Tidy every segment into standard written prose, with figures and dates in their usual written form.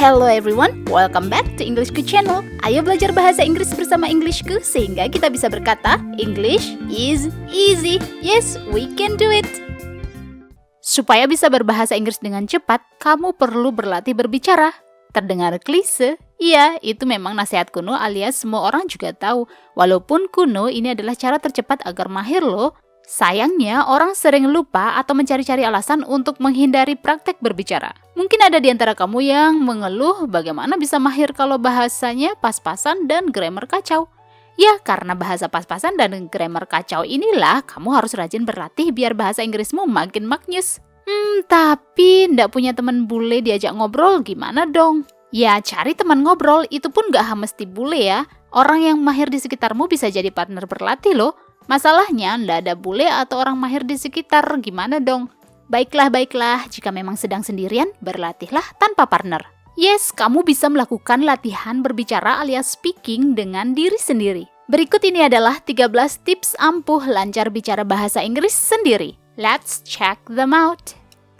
Hello everyone, welcome back to Englishku channel. Ayo belajar bahasa Inggris bersama Englishku sehingga kita bisa berkata English is easy. Yes, we can do it. Supaya bisa berbahasa Inggris dengan cepat, kamu perlu berlatih berbicara. Terdengar klise? Iya, itu memang nasihat kuno alias semua orang juga tahu. Walaupun kuno, ini adalah cara tercepat agar mahir loh. Sayangnya, orang sering lupa atau mencari-cari alasan untuk menghindari praktek berbicara. Mungkin ada di antara kamu yang mengeluh bagaimana bisa mahir kalau bahasanya pas-pasan dan grammar kacau. Ya, karena bahasa pas-pasan dan grammar kacau inilah kamu harus rajin berlatih biar bahasa Inggrismu makin maknyus. Tapi ndak punya teman bule diajak ngobrol gimana dong? Ya, cari teman ngobrol, itu pun gak mesti bule ya. Orang yang mahir di sekitarmu bisa jadi partner berlatih loh. Masalahnya, ndak ada bule atau orang mahir di sekitar, gimana dong? Baiklah, jika memang sedang sendirian, berlatihlah tanpa partner. Yes, kamu bisa melakukan latihan berbicara alias speaking dengan diri sendiri. Berikut ini adalah 13 tips ampuh lancar bicara bahasa Inggris sendiri. Let's check them out.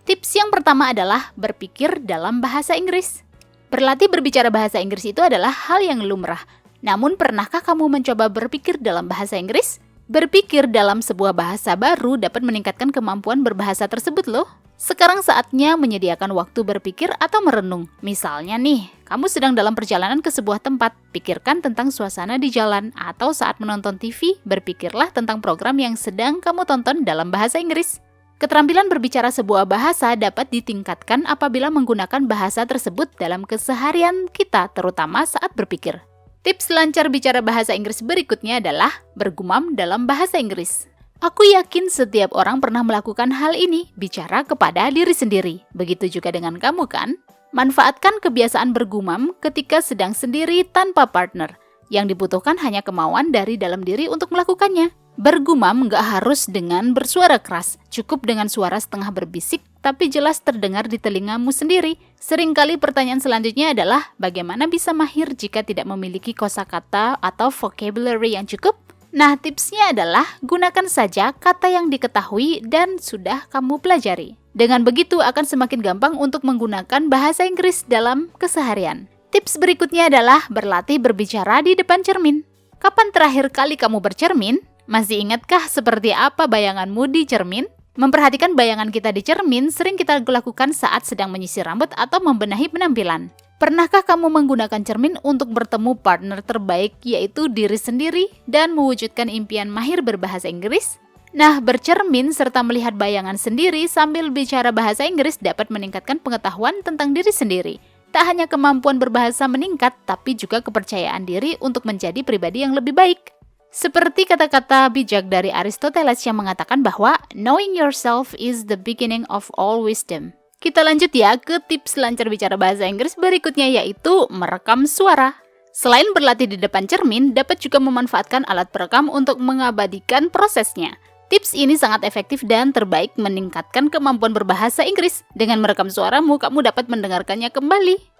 Tips yang pertama adalah berpikir dalam bahasa Inggris. Berlatih berbicara bahasa Inggris itu adalah hal yang lumrah. Namun, pernahkah kamu mencoba berpikir dalam bahasa Inggris? Berpikir dalam sebuah bahasa baru dapat meningkatkan kemampuan berbahasa tersebut loh. Sekarang saatnya menyediakan waktu berpikir atau merenung. Misalnya nih, kamu sedang dalam perjalanan ke sebuah tempat, pikirkan tentang suasana di jalan, atau saat menonton TV, berpikirlah tentang program yang sedang kamu tonton dalam bahasa Inggris. Keterampilan berbicara sebuah bahasa dapat ditingkatkan apabila menggunakan bahasa tersebut dalam keseharian kita, terutama saat berpikir. Tips lancar bicara bahasa Inggris berikutnya adalah bergumam dalam bahasa Inggris. Aku yakin setiap orang pernah melakukan hal ini, bicara kepada diri sendiri. Begitu juga dengan kamu kan? Manfaatkan kebiasaan bergumam ketika sedang sendiri tanpa partner. Yang dibutuhkan hanya kemauan dari dalam diri untuk melakukannya. Bergumam nggak harus dengan bersuara keras, cukup dengan suara setengah berbisik, tapi jelas terdengar di telingamu sendiri. Seringkali pertanyaan selanjutnya adalah, bagaimana bisa mahir jika tidak memiliki kosakata atau vocabulary yang cukup? Nah, tipsnya adalah, gunakan saja kata yang diketahui dan sudah kamu pelajari. Dengan begitu akan semakin gampang untuk menggunakan bahasa Inggris dalam keseharian. Tips berikutnya adalah berlatih berbicara di depan cermin. Kapan terakhir kali kamu bercermin? Masih ingatkah seperti apa bayanganmu di cermin? Memperhatikan bayangan kita di cermin sering kita lakukan saat sedang menyisir rambut atau membenahi penampilan. Pernahkah kamu menggunakan cermin untuk bertemu partner terbaik, yaitu diri sendiri, dan mewujudkan impian mahir berbahasa Inggris? Nah, bercermin serta melihat bayangan sendiri sambil bicara bahasa Inggris dapat meningkatkan pengetahuan tentang diri sendiri. Tak hanya kemampuan berbahasa meningkat, tapi juga kepercayaan diri untuk menjadi pribadi yang lebih baik. Seperti kata-kata bijak dari Aristoteles yang mengatakan bahwa knowing yourself is the beginning of all wisdom. Kita lanjut ya ke tips lancar bicara bahasa Inggris berikutnya, yaitu merekam suara. Selain berlatih di depan cermin, dapat juga memanfaatkan alat perekam untuk mengabadikan prosesnya. Tips ini sangat efektif dan terbaik meningkatkan kemampuan berbahasa Inggris. Dengan merekam suaramu, kamu dapat mendengarkannya kembali.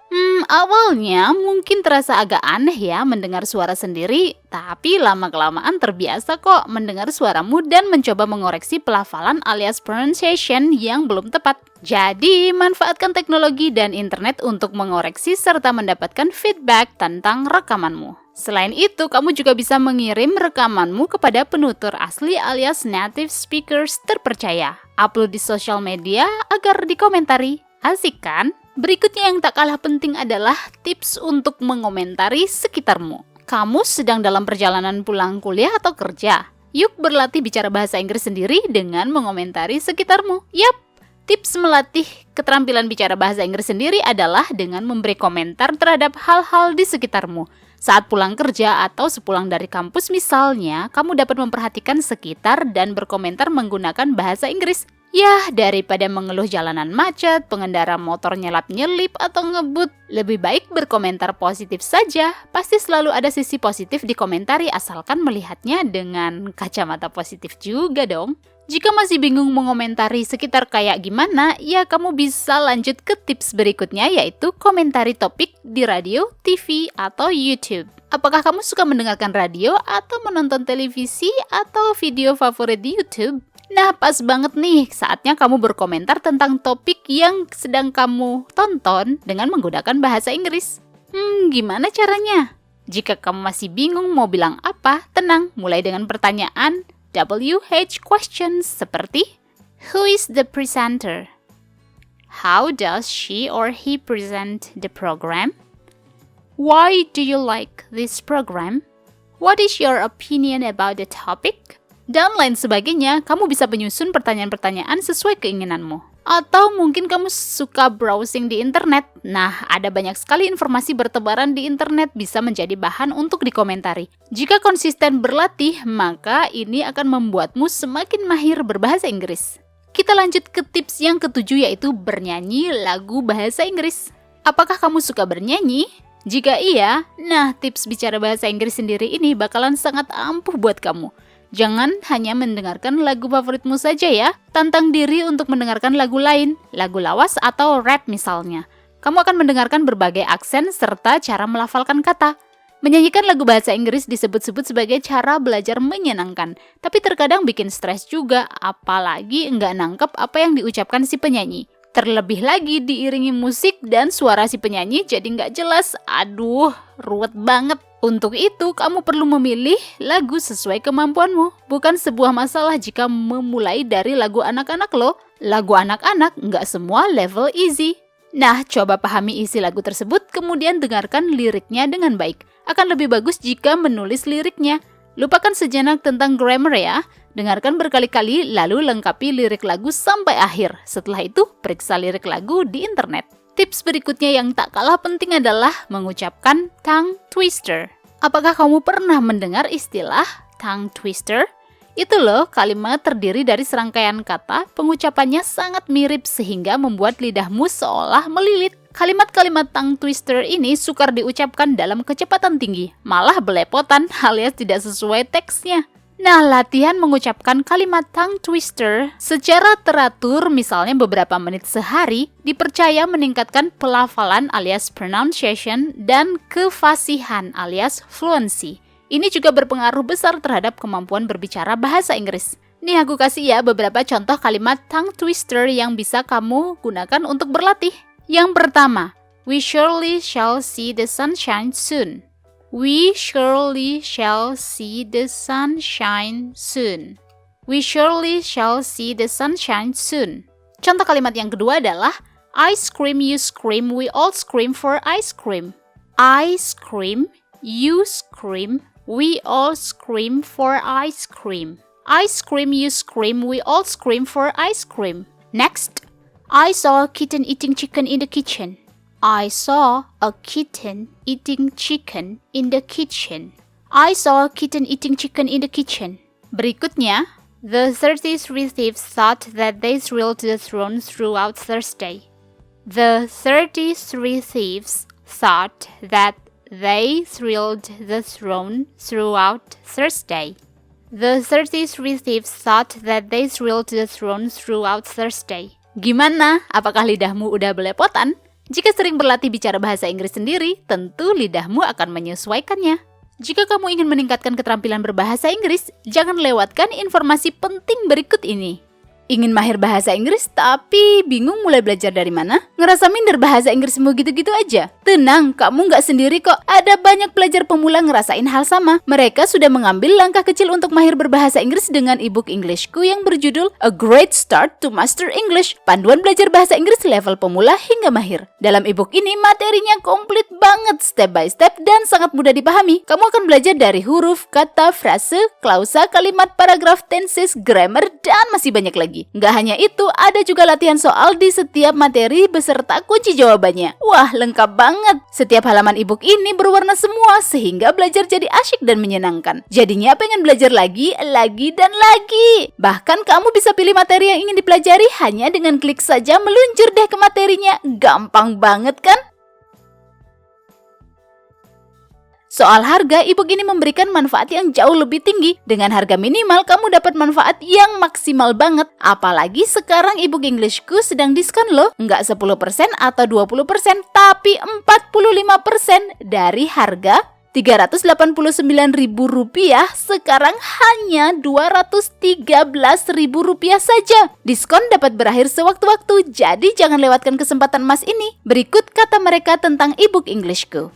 Awalnya mungkin terasa agak aneh ya mendengar suara sendiri, tapi lama-kelamaan terbiasa kok mendengar suaramu dan mencoba mengoreksi pelafalan alias pronunciation yang belum tepat. Jadi, manfaatkan teknologi dan internet untuk mengoreksi serta mendapatkan feedback tentang rekamanmu. Selain itu, kamu juga bisa mengirim rekamanmu kepada penutur asli alias native speakers terpercaya. Upload di sosial media agar dikomentari. Asik kan? Berikutnya yang tak kalah penting adalah tips untuk mengomentari sekitarmu. Kamu sedang dalam perjalanan pulang kuliah atau kerja? Yuk berlatih bicara bahasa Inggris sendiri dengan mengomentari sekitarmu. Yap, tips melatih keterampilan bicara bahasa Inggris sendiri adalah dengan memberi komentar terhadap hal-hal di sekitarmu. Saat pulang kerja atau sepulang dari kampus misalnya, kamu dapat memperhatikan sekitar dan berkomentar menggunakan bahasa Inggris. Yah, daripada mengeluh jalanan macet, pengendara motor nyelap-nyelip atau ngebut, lebih baik berkomentar positif saja. Pasti selalu ada sisi positif di komentari asalkan melihatnya dengan kacamata positif juga dong. Jika masih bingung mengomentari sekitar kayak gimana, ya kamu bisa lanjut ke tips berikutnya, yaitu komentari topik di radio, TV, atau YouTube. Apakah kamu suka mendengarkan radio atau menonton televisi atau video favorit di YouTube? Nah, pas banget nih, saatnya kamu berkomentar tentang topik yang sedang kamu tonton dengan menggunakan bahasa Inggris. Gimana caranya? Jika kamu masih bingung mau bilang apa, tenang, mulai dengan pertanyaan WH questions seperti Who is the presenter? How does she or he present the program? Why do you like this program? What is your opinion about the topic? Dan lain sebagainya, kamu bisa menyusun pertanyaan-pertanyaan sesuai keinginanmu. Atau mungkin kamu suka browsing di internet. Nah, ada banyak sekali informasi bertebaran di internet bisa menjadi bahan untuk dikomentari. Jika konsisten berlatih, maka ini akan membuatmu semakin mahir berbahasa Inggris. Kita lanjut ke tips yang ketujuh, yaitu bernyanyi lagu bahasa Inggris. Apakah kamu suka bernyanyi? Jika iya, nah tips bicara bahasa Inggris sendiri ini bakalan sangat ampuh buat kamu. Jangan hanya mendengarkan lagu favoritmu saja ya. Tantang diri untuk mendengarkan lagu lain, lagu lawas atau rap misalnya. Kamu akan mendengarkan berbagai aksen serta cara melafalkan kata. Menyanyikan lagu bahasa Inggris disebut-sebut sebagai cara belajar menyenangkan, tapi terkadang bikin stres juga, apalagi nggak nangkep apa yang diucapkan si penyanyi. Terlebih lagi diiringi musik dan suara si penyanyi jadi nggak jelas. Aduh, ruwet banget. Untuk itu, kamu perlu memilih lagu sesuai kemampuanmu. Bukan sebuah masalah jika memulai dari lagu anak-anak loh. Lagu anak-anak nggak semua level easy. Nah, coba pahami isi lagu tersebut, kemudian dengarkan liriknya dengan baik. Akan lebih bagus jika menulis liriknya. Lupakan sejenak tentang grammar ya. Dengarkan berkali-kali, lalu lengkapi lirik lagu sampai akhir. Setelah itu, periksa lirik lagu di internet. Tips berikutnya yang tak kalah penting adalah mengucapkan tongue twister. Apakah kamu pernah mendengar istilah tongue twister? Itu loh, kalimat terdiri dari serangkaian kata, pengucapannya sangat mirip sehingga membuat lidahmu seolah melilit. Kalimat-kalimat tongue twister ini sukar diucapkan dalam kecepatan tinggi, malah belepotan alias tidak sesuai teksnya. Nah, latihan mengucapkan kalimat tongue twister secara teratur, misalnya beberapa menit sehari, dipercaya meningkatkan pelafalan alias pronunciation dan kefasihan alias fluency. Ini juga berpengaruh besar terhadap kemampuan berbicara bahasa Inggris. Nih aku kasih ya beberapa contoh kalimat tongue twister yang bisa kamu gunakan untuk berlatih. Yang pertama, we surely shall see the sunshine soon. We surely shall see the sunshine soon. We surely shall see the sunshine soon. Contoh kalimat yang kedua adalah I scream, you scream, we all scream for ice cream. I scream, you scream, we all scream for ice cream. I scream, you scream, we all scream for ice cream. Next, I saw a kitten eating chicken in the kitchen. I saw a kitten eating chicken in the kitchen. I saw a kitten eating chicken in the kitchen. Berikutnya, the 33 thieves thought that they thrilled the throne throughout Thursday. The 33 thieves thought that they thrilled the throne throughout Thursday. The 33 thieves thought that they thrilled the throne throughout Thursday. Gimana? Apakah lidahmu udah belepotan? Jika sering berlatih bicara bahasa Inggris sendiri, tentu lidahmu akan menyesuaikannya. Jika kamu ingin meningkatkan keterampilan berbahasa Inggris, jangan lewatkan informasi penting berikut ini. Ingin mahir bahasa Inggris tapi bingung mulai belajar dari mana? Ngerasa minder bahasa Inggrismu gitu-gitu aja? Tenang, kamu nggak sendiri kok. Ada banyak pelajar pemula ngerasain hal sama. Mereka sudah mengambil langkah kecil untuk mahir berbahasa Inggris dengan e-book Englishku yang berjudul A Great Start to Master English, panduan belajar bahasa Inggris level pemula hingga mahir. Dalam e-book ini materinya komplit banget, step by step dan sangat mudah dipahami. Kamu akan belajar dari huruf, kata, frase, klausa, kalimat, paragraf, tenses, grammar, dan masih banyak lagi. Nggak hanya itu, ada juga latihan soal di setiap materi beserta kunci jawabannya. Wah, lengkap banget. Setiap halaman e-book ini berwarna semua sehingga belajar jadi asyik dan menyenangkan. Jadinya pengen belajar lagi, dan lagi. Bahkan kamu bisa pilih materi yang ingin dipelajari hanya dengan klik saja meluncur deh ke materinya. Gampang banget kan? Soal harga, e-book ini memberikan manfaat yang jauh lebih tinggi. Dengan harga minimal, kamu dapat manfaat yang maksimal banget. Apalagi sekarang e-book Englishku sedang diskon loh. Nggak 10% atau 20%, tapi 45% dari harga Rp389.000 sekarang hanya Rp213.000 saja. Diskon dapat berakhir sewaktu-waktu, jadi jangan lewatkan kesempatan emas ini. Berikut kata mereka tentang ebook Englishku.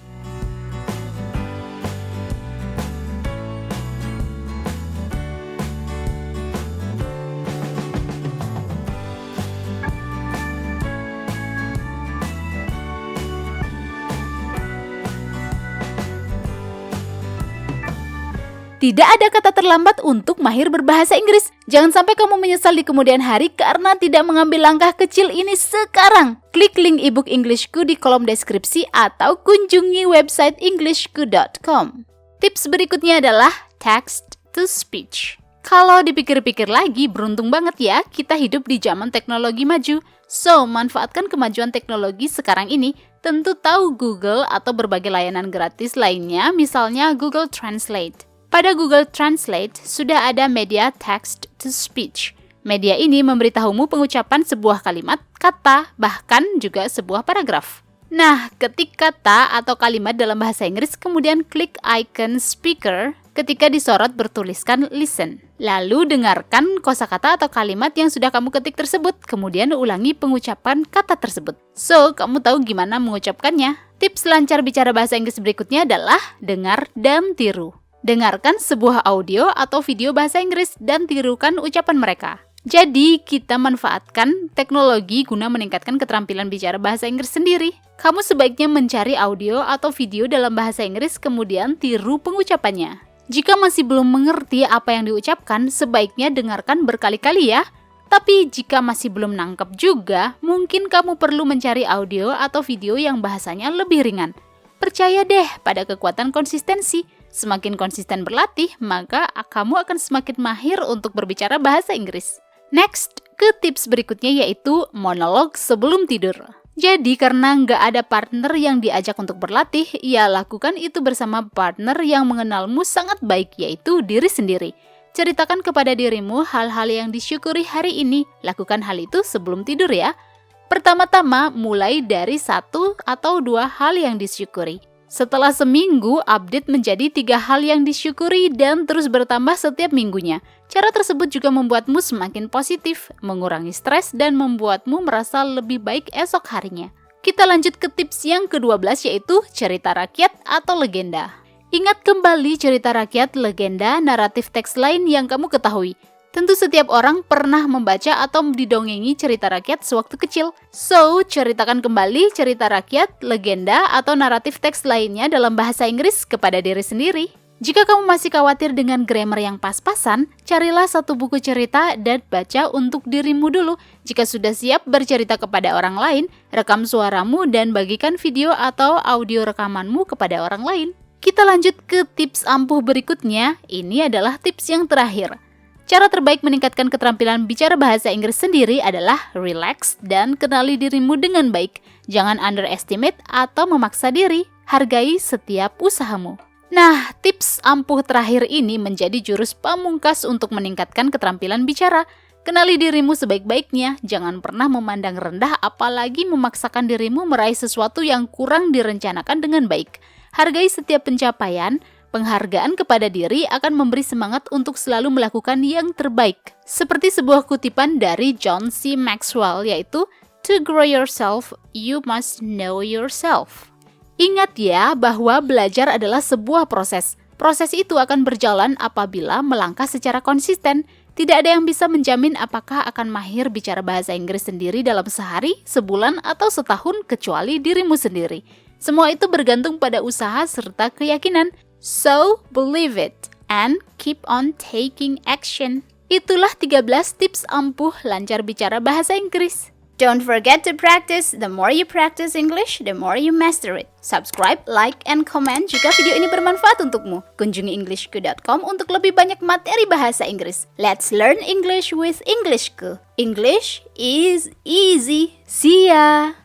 Tidak ada kata terlambat untuk mahir berbahasa Inggris. Jangan sampai kamu menyesal di kemudian hari karena tidak mengambil langkah kecil ini sekarang. Klik link ebook Englishku di kolom deskripsi atau kunjungi website englishku.com. Tips berikutnya adalah text to speech. Kalau dipikir-pikir lagi, beruntung banget ya kita hidup di zaman teknologi maju. So, manfaatkan kemajuan teknologi sekarang ini. Tentu tahu Google atau berbagai layanan gratis lainnya, misalnya Google Translate. Pada Google Translate, sudah ada media text to speech. Media ini memberitahumu pengucapan sebuah kalimat, kata, bahkan juga sebuah paragraf. Nah, ketik kata atau kalimat dalam bahasa Inggris, kemudian klik icon speaker ketika disorot bertuliskan listen. Lalu dengarkan kosakata atau kalimat yang sudah kamu ketik tersebut, kemudian ulangi pengucapan kata tersebut. So, kamu tahu gimana mengucapkannya? Tips lancar bicara bahasa Inggris berikutnya adalah dengar dan tiru. Dengarkan sebuah audio atau video bahasa Inggris dan tirukan ucapan mereka. Jadi, kita manfaatkan teknologi guna meningkatkan keterampilan bicara bahasa Inggris sendiri. Kamu sebaiknya mencari audio atau video dalam bahasa Inggris kemudian tiru pengucapannya. Jika masih belum mengerti apa yang diucapkan, sebaiknya dengarkan berkali-kali ya. Tapi jika masih belum nangkep juga, mungkin kamu perlu mencari audio atau video yang bahasanya lebih ringan. Percaya deh pada kekuatan konsistensi. Semakin konsisten berlatih, maka kamu akan semakin mahir untuk berbicara bahasa Inggris. Next, ke tips berikutnya yaitu monolog sebelum tidur. Jadi karena nggak ada partner yang diajak untuk berlatih, ya lakukan itu bersama partner yang mengenalmu sangat baik, yaitu diri sendiri. Ceritakan kepada dirimu hal-hal yang disyukuri hari ini. Lakukan hal itu sebelum tidur ya. Pertama-tama, mulai dari 1 atau 2 hal yang disyukuri. Setelah seminggu, update menjadi 3 hal yang disyukuri dan terus bertambah setiap minggunya. Cara tersebut juga membuatmu semakin positif, mengurangi stres, dan membuatmu merasa lebih baik esok harinya. Kita lanjut ke tips yang ke-12 yaitu cerita rakyat atau legenda. Ingat kembali cerita rakyat, legenda, naratif teks lain yang kamu ketahui. Tentu setiap orang pernah membaca atau didongengi cerita rakyat sewaktu kecil. So, ceritakan kembali cerita rakyat, legenda, atau naratif teks lainnya dalam bahasa Inggris kepada diri sendiri. Jika kamu masih khawatir dengan grammar yang pas-pasan, carilah satu buku cerita dan baca untuk dirimu dulu. Jika sudah siap bercerita kepada orang lain, rekam suaramu dan bagikan video atau audio rekamanmu kepada orang lain. Kita lanjut ke tips ampuh berikutnya. Ini adalah tips yang terakhir. Cara terbaik meningkatkan keterampilan bicara bahasa Inggris sendiri adalah relax dan kenali dirimu dengan baik. Jangan underestimate atau memaksa diri. Hargai setiap usahamu. Nah, tips ampuh terakhir ini menjadi jurus pamungkas untuk meningkatkan keterampilan bicara. Kenali dirimu sebaik-baiknya. Jangan pernah memandang rendah apalagi memaksakan dirimu meraih sesuatu yang kurang direncanakan dengan baik. Hargai setiap pencapaian. Penghargaan kepada diri akan memberi semangat untuk selalu melakukan yang terbaik. Seperti sebuah kutipan dari John C. Maxwell yaitu, "To grow yourself, you must know yourself." Ingat ya bahwa belajar adalah sebuah proses. Proses itu akan berjalan apabila melangkah secara konsisten. Tidak ada yang bisa menjamin apakah akan mahir bicara bahasa Inggris sendiri dalam sehari, sebulan, atau setahun kecuali dirimu sendiri. Semua itu bergantung pada usaha serta keyakinan. So, believe it and keep on taking action. Itulah 13 tips ampuh lancar bicara bahasa Inggris. Don't forget to practice. The more you practice English, the more you master it. Subscribe, like, and comment jika video ini bermanfaat untukmu. Kunjungi englishku.com untuk lebih banyak materi bahasa Inggris. Let's learn English with Englishku. English is easy. See ya!